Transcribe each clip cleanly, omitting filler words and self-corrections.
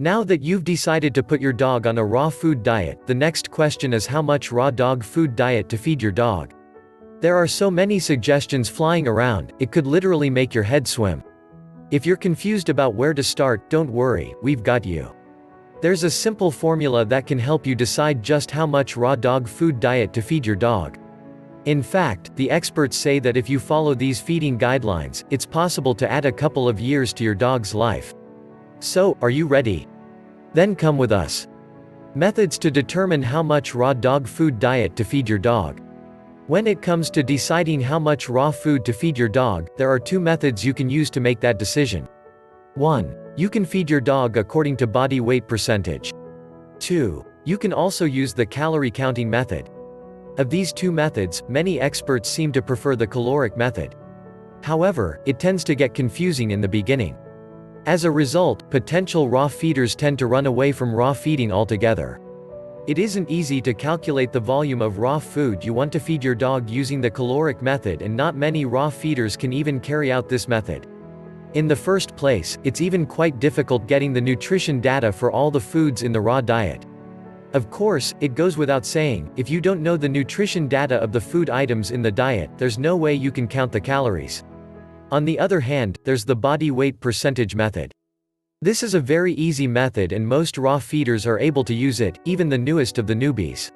Now that you've decided to put your dog on a raw food diet, the next question is how much raw dog food diet to feed your dog. There are so many suggestions flying around, it could literally make your head swim. If you're confused about where to start, don't worry, we've got you. There's a simple formula that can help you decide just how much raw dog food diet to feed your dog. In fact, the experts say that if you follow these feeding guidelines, it's possible to add a couple of years to your dog's life. So, are you ready? Then come with us. Methods to determine how much raw dog food diet to feed your dog. When it comes to deciding how much raw food to feed your dog, there are two methods you can use to make that decision. 1. You can feed your dog according to body weight percentage. 2. You can also use the calorie counting method. Of these two methods, many experts seem to prefer the caloric method. However, it tends to get confusing in the beginning. As a result, potential raw feeders tend to run away from raw feeding altogether. It isn't easy to calculate the volume of raw food you want to feed your dog using the caloric method, and not many raw feeders can even carry out this method. In the first place, it's even quite difficult getting the nutrition data for all the foods in the raw diet. Of course, it goes without saying, if you don't know the nutrition data of the food items in the diet, there's no way you can count the calories. On the other hand, there's the body weight percentage method. This is a very easy method and most raw feeders are able to use it, even the newest of the newbies.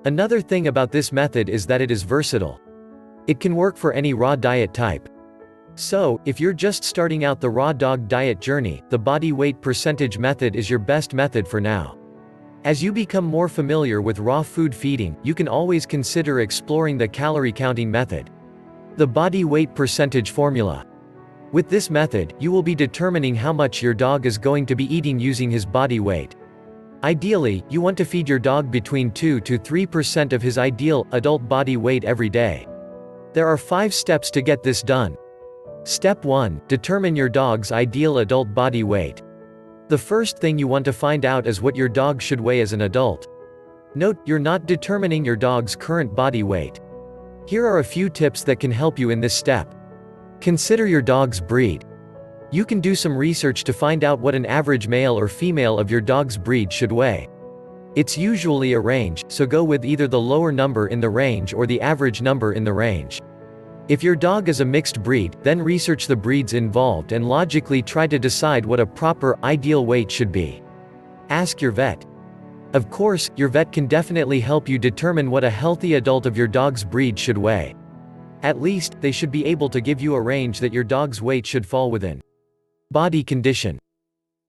Another thing about this method is that it is versatile. It can work for any raw diet type. So, if you're just starting out the raw dog diet journey, the body weight percentage method is your best method for now. As you become more familiar with raw food feeding, you can always consider exploring the calorie counting method. The body weight percentage formula. With this method, you will be determining how much your dog is going to be eating using his body weight. Ideally, you want to feed your dog between 2 to 3% of his ideal, adult body weight every day. There are 5 steps to get this done. Step 1. Determine your dog's ideal adult body weight. The first thing you want to find out is what your dog should weigh as an adult. Note, you're not determining your dog's current body weight. Here are a few tips that can help you in this step. Consider your dog's breed. You can do some research to find out what an average male or female of your dog's breed should weigh. It's usually a range, so go with either the lower number in the range or the average number in the range. If your dog is a mixed breed, then research the breeds involved and logically try to decide what a proper, ideal weight should be. Ask your vet. Of course, your vet can definitely help you determine what a healthy adult of your dog's breed should weigh. At least, they should be able to give you a range that your dog's weight should fall within. Body condition.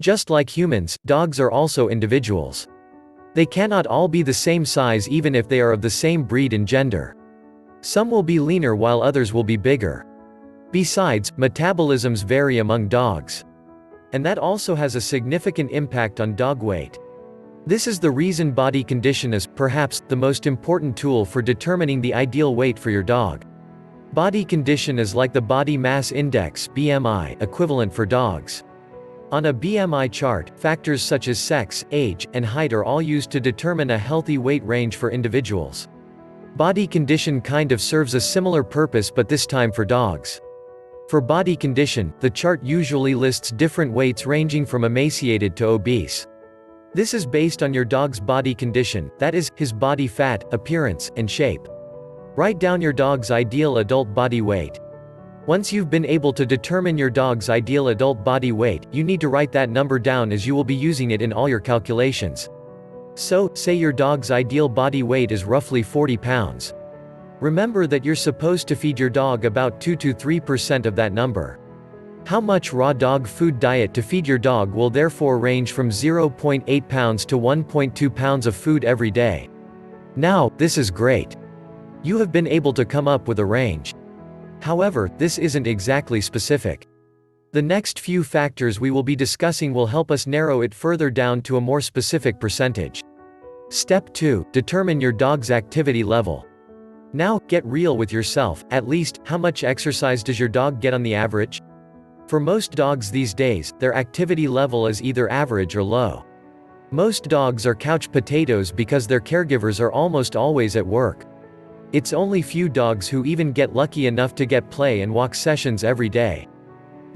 Just like humans, dogs are also individuals. They cannot all be the same size even if they are of the same breed and gender. Some will be leaner while others will be bigger. Besides, metabolisms vary among dogs. And that also has a significant impact on dog weight. This is the reason body condition is, perhaps, the most important tool for determining the ideal weight for your dog. Body condition is like the body mass index (BMI) equivalent for dogs. On a BMI chart, factors such as sex, age, and height are all used to determine a healthy weight range for individuals. Body condition kind of serves a similar purpose, but this time for dogs. For body condition, the chart usually lists different weights ranging from emaciated to obese. This is based on your dog's body condition, that is, his body fat, appearance, and shape. Write down your dog's ideal adult body weight. Once you've been able to determine your dog's ideal adult body weight, you need to write that number down as you will be using it in all your calculations. So, say your dog's ideal body weight is roughly 40 pounds. Remember that you're supposed to feed your dog about 2 to 3% of that number. How much raw dog food diet to feed your dog will therefore range from 0.8 pounds to 1.2 pounds of food every day. Now, this is great. You have been able to come up with a range. However, this isn't exactly specific. The next few factors we will be discussing will help us narrow it further down to a more specific percentage. Step 2. Determine your dog's activity level. Now, get real with yourself, at least, how much exercise does your dog get on the average? For most dogs these days, their activity level is either average or low. Most dogs are couch potatoes because their caregivers are almost always at work. It's only few dogs who even get lucky enough to get play and walk sessions every day.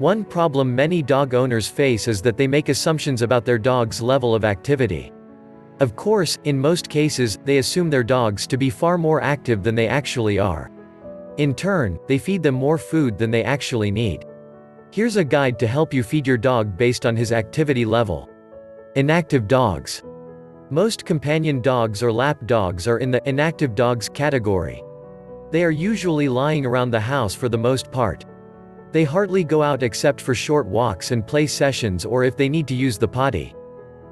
One problem many dog owners face is that they make assumptions about their dog's level of activity. Of course, in most cases, they assume their dogs to be far more active than they actually are. In turn, they feed them more food than they actually need. Here's a guide to help you feed your dog based on his activity level. Inactive dogs. Most companion dogs or lap dogs are in the inactive dogs category. They are usually lying around the house for the most part. They hardly go out except for short walks and play sessions or if they need to use the potty.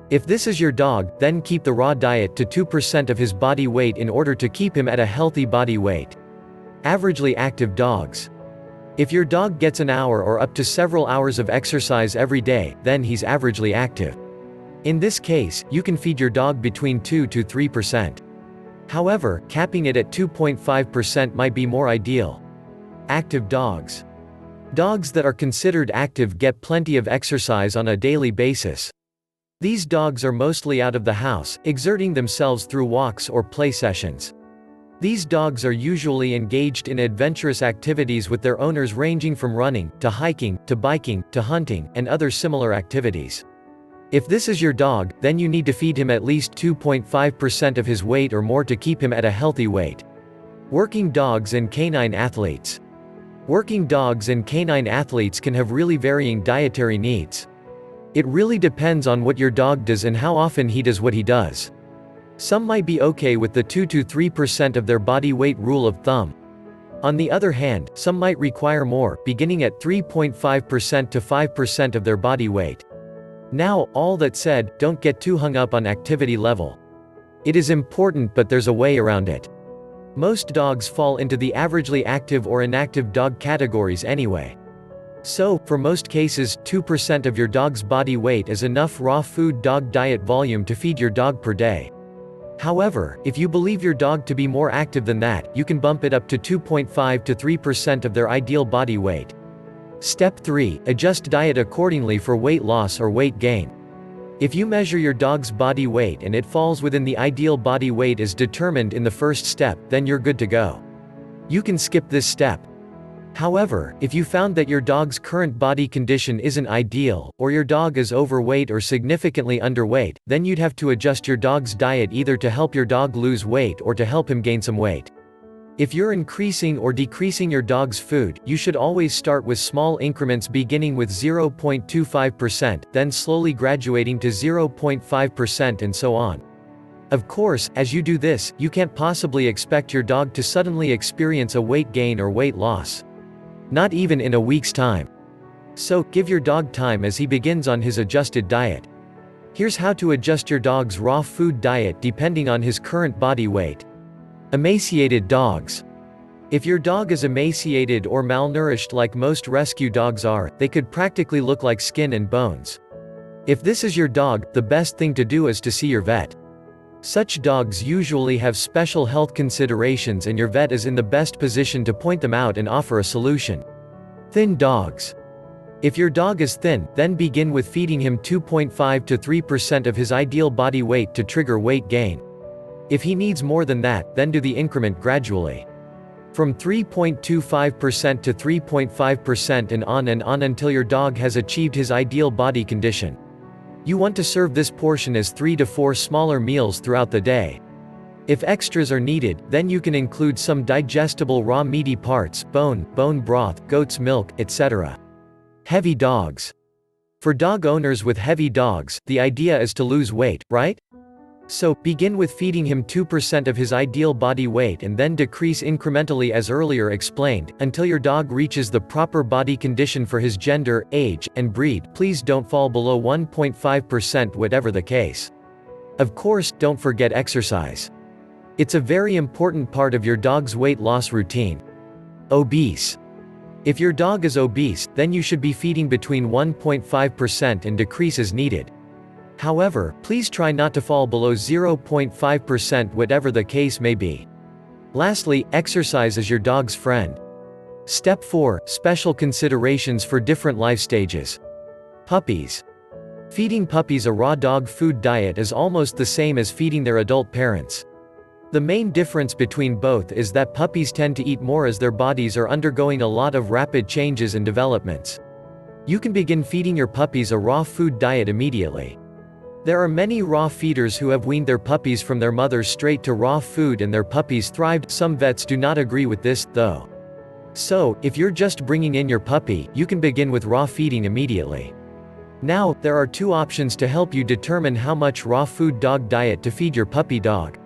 If this is your dog, then keep the raw diet to 2% of his body weight in order to keep him at a healthy body weight. Averagely active dogs. If your dog gets an hour or up to several hours of exercise every day, then he's averagely active. In this case, you can feed your dog between 2 to 3%. However, capping it at 2.5% might be more ideal. Active dogs. Dogs that are considered active get plenty of exercise on a daily basis. These dogs are mostly out of the house, exerting themselves through walks or play sessions. These dogs are usually engaged in adventurous activities with their owners ranging from running, to hiking, to biking, to hunting, and other similar activities. If this is your dog, then you need to feed him at least 2.5% of his weight or more to keep him at a healthy weight. Working dogs and canine athletes. Working dogs and canine athletes can have really varying dietary needs. It really depends on what your dog does and how often he does what he does. Some might be okay with the 2 to 3% of their body weight rule of thumb. On the other hand, some might require more, beginning at 3.5% to 5% of their body weight. Now, all that said, don't get too hung up on activity level. It is important, but there's a way around it. Most dogs fall into the averagely active or inactive dog categories anyway. So, for most cases, 2% of your dog's body weight is enough raw food dog diet volume to feed your dog per day. However, if you believe your dog to be more active than that, you can bump it up to 2.5 to 3% of their ideal body weight. Step 3. Adjust diet accordingly for weight loss or weight gain. If you measure your dog's body weight and it falls within the ideal body weight as determined in the first step, then you're good to go. You can skip this step. However, if you found that your dog's current body condition isn't ideal, or your dog is overweight or significantly underweight, then you'd have to adjust your dog's diet either to help your dog lose weight or to help him gain some weight. If you're increasing or decreasing your dog's food, you should always start with small increments beginning with 0.25%, then slowly graduating to 0.5% and so on. Of course, as you do this, you can't possibly expect your dog to suddenly experience a weight gain or weight loss. Not even in a week's time. So, give your dog time as he begins on his adjusted diet. Here's how to adjust your dog's raw food diet depending on his current body weight. Emaciated dogs. If your dog is emaciated or malnourished like most rescue dogs are, they could practically look like skin and bones. If this is your dog, the best thing to do is to see your vet. Such dogs usually have special health considerations and your vet is in the best position to point them out and offer a solution. Thin dogs. If your dog is thin, then begin with feeding him 2.5 to 3% of his ideal body weight to trigger weight gain. If he needs more than that, then do the increment gradually. From 3.25% to 3.5% and on until your dog has achieved his ideal body condition. You want to serve this portion as 3 to 4 smaller meals throughout the day. If extras are needed, then you can include some digestible raw meaty parts, bone broth, goat's milk, etc. Heavy dogs. For dog owners with heavy dogs, the idea is to lose weight, right? So, begin with feeding him 2% of his ideal body weight and then decrease incrementally as earlier explained, until your dog reaches the proper body condition for his gender, age, and breed. Please don't fall below 1.5% whatever the case. Of course, don't forget exercise. It's a very important part of your dog's weight loss routine. Obese. If your dog is obese, then you should be feeding between 1.5% and decrease as needed. However, please try not to fall below 0.5% whatever the case may be. Lastly, exercise is your dog's friend. Step 4. Special considerations for different life stages. Puppies. Feeding puppies a raw dog food diet is almost the same as feeding their adult parents. The main difference between both is that puppies tend to eat more as their bodies are undergoing a lot of rapid changes and developments. You can begin feeding your puppies a raw food diet immediately. There are many raw feeders who have weaned their puppies from their mothers straight to raw food and their puppies thrived. Some vets do not agree with this, though. So, if you're just bringing in your puppy, you can begin with raw feeding immediately. Now, there are two options to help you determine how much raw food dog diet to feed your puppy dog.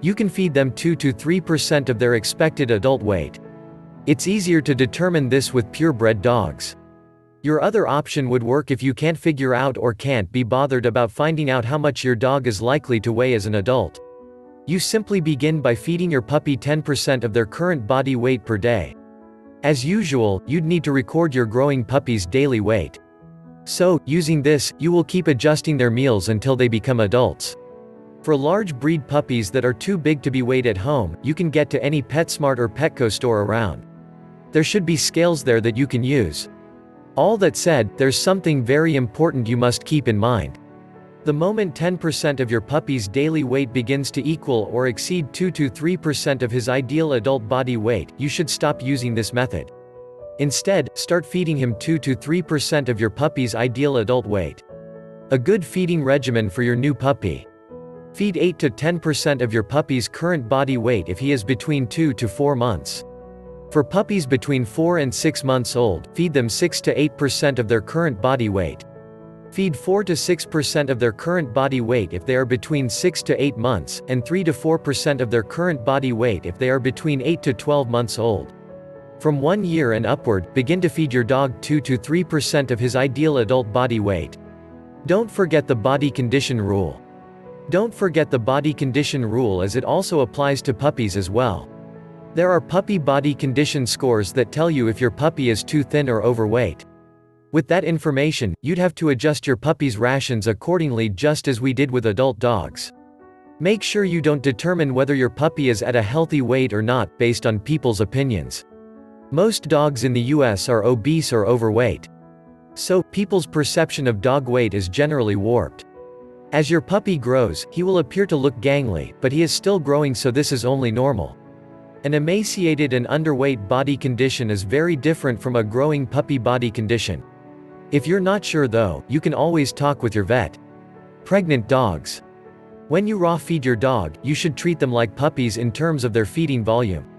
You can feed them 2 to 3% of their expected adult weight. It's easier to determine this with purebred dogs. Your other option would work if you can't figure out or can't be bothered about finding out how much your dog is likely to weigh as an adult. You simply begin by feeding your puppy 10% of their current body weight per day. As usual, you'd need to record your growing puppy's daily weight. So, using this, you will keep adjusting their meals until they become adults. For large breed puppies that are too big to be weighed at home, you can get to any PetSmart or Petco store around. There should be scales there that you can use. All that said, there's something very important you must keep in mind. The moment 10% of your puppy's daily weight begins to equal or exceed 2 to 3% of his ideal adult body weight, you should stop using this method. Instead, start feeding him 2 to 3% of your puppy's ideal adult weight. A good feeding regimen for your new puppy. Feed 8 to 10% of your puppy's current body weight if he is between 2 to 4 months. For puppies between 4 and 6 months old, feed them 6 to 8% of their current body weight. Feed 4 to 6% of their current body weight if they are between 6 to 8 months, and 3 to 4% of their current body weight if they are between 8 to 12 months old. From 1 year and upward, begin to feed your dog 2 to 3% of his ideal adult body weight. Don't forget the body condition rule. Don't forget the body condition rule as it also applies to puppies as well. There are puppy body condition scores that tell you if your puppy is too thin or overweight. With that information, you'd have to adjust your puppy's rations accordingly, just as we did with adult dogs. Make sure you don't determine whether your puppy is at a healthy weight or not based on people's opinions. Most dogs in the US are obese or overweight. So, people's perception of dog weight is generally warped. As your puppy grows, he will appear to look gangly, but he is still growing, so this is only normal. An emaciated and underweight body condition is very different from a growing puppy body condition. If you're not sure though, you can always talk with your vet. Pregnant dogs. When you raw feed your dog, you should treat them like puppies in terms of their feeding volume.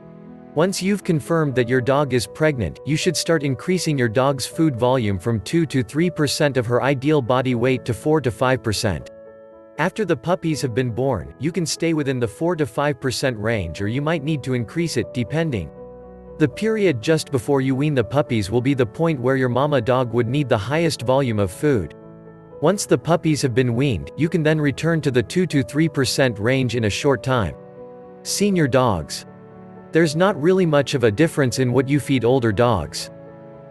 Once you've confirmed that your dog is pregnant, you should start increasing your dog's food volume from 2 to 3% of her ideal body weight to 4 to 5%. After the puppies have been born, you can stay within the 4 to 5% range, or you might need to increase it, depending. The period just before you wean the puppies will be the point where your mama dog would need the highest volume of food. Once the puppies have been weaned, you can then return to the 2 to 3% range in a short time. Senior dogs. There's not really much of a difference in what you feed older dogs.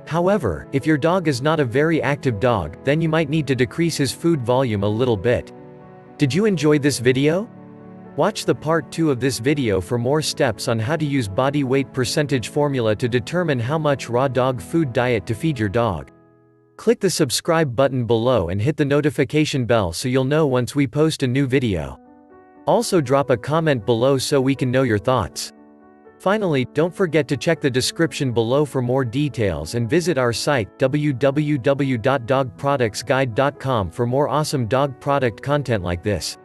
However, if your dog is not a very active dog, then you might need to decrease his food volume a little bit. Did you enjoy this video? Watch the part 2 of this video for more steps on how to use body weight percentage formula to determine how much raw dog food diet to feed your dog. Click the subscribe button below and hit the notification bell so you'll know once we post a new video. Also drop a comment below so we can know your thoughts. Finally, don't forget to check the description below for more details and visit our site, www.dogproductsguide.com, for more awesome dog product content like this.